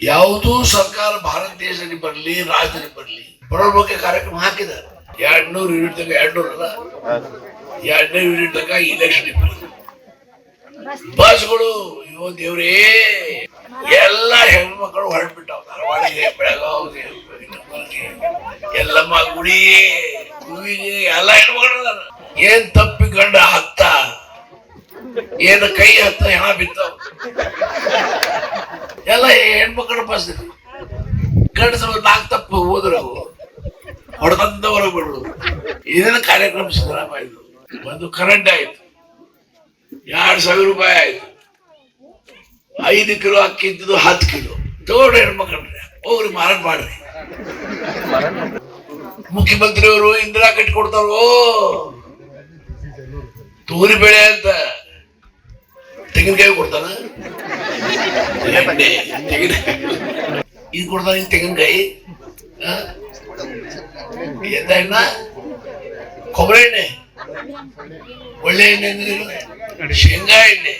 ಯಾವುದೂ ಸರ್ಕಾರ ಭಾರತ ದೇಶದಲ್ಲಿ ಬರಲಿ ರಾಜ್ಯದಲ್ಲಿ ಬರಲಿ ಬಡವರ ಬಗ್ಗೆ ಕಾರ್ಯಕ್ರಮ ಹಾಕಿದ್ದಾರೆ. 200 ಯೂನಿಟ್ ತನಕ 200 ಅಲ್ಲ 200 ಯೂನಿಟ್ ತನಕ ಇಲೆಕ್ಷನ್ ಬಸ್ಗಳು. ಅಯ್ಯೋ ದೇವ್ರೇ, ಎಲ್ಲ ಹೆಣ್ಮಕ್ಳು ಹೊರಟ್ಬಿಟ್ಟಾವ. ಧಾರವಾಡಿಗೆ, ಬೆಳಗಾವಿಗೆ, ಎಲ್ಲಮ್ಮ ಗುಡಿಗೆ, ಗುರುವಿಗೆ ಎಲ್ಲ ಹೆಣ್ಮಕ್ಳು ಏನ್ ತಪ್ಪಿಕೊಂಡ ಹತ್ತ ಏನ ಕೈ ಹತ್ತ ಹೆಣ ಬಿತ್ತಾವ. ಎಲ್ಲ ಹೆಣ್ಮಕ್ಳು ಬಸ್ ಗಂಡಸರು 4 ತಪ್ಪು ಹೋದ್ರು ಹೊಡೆದಂತ ಹೊರಗೆ ಬಿಡುದು. ಇದೇನ ಕಾರ್ಯಕ್ರಮ ಸಿದ್ದರಾಮಯ್ಯ. ಒಂದು ಕರೆಂಟ್ ಆಯ್ತು, 2,000 ರೂಪಾಯಿ ಆಯ್ತು. 5 ಕಿಲೋ ಅಕ್ಕಿ ಇದ್ದು 10 ಕಿಲೋ ತಗೊಂಡು ಹೆಣ್ಮಕ್ಳ್ರೆ ಹೋಗ್ರಿ ಮಾರಾಟ ಮಾಡ್ರಿ. ಮುಖ್ಯಮಂತ್ರಿಯವರು ಇಂದಿರಾ ಕಟ್ಟಿ ಕೊಡ್ತಾರೋ ತೂರಿ ಬೆಳೆ ಅಂತ ತೆಂಗಿನಕಾಯಿ ಕೊಡ್ತಾನ, ಇದು ಕೊಡ್ತಾನ ತೆಂಗಿನಕಾಯಿ, ಎಂತ ಎಣ್ಣ, ಕೊಬ್ಬರಿ ಎಣ್ಣೆ, ಒಳ್ಳೆ ಎಣ್ಣೆ, ಶೇಂಗಾ ಎಣ್ಣೆ,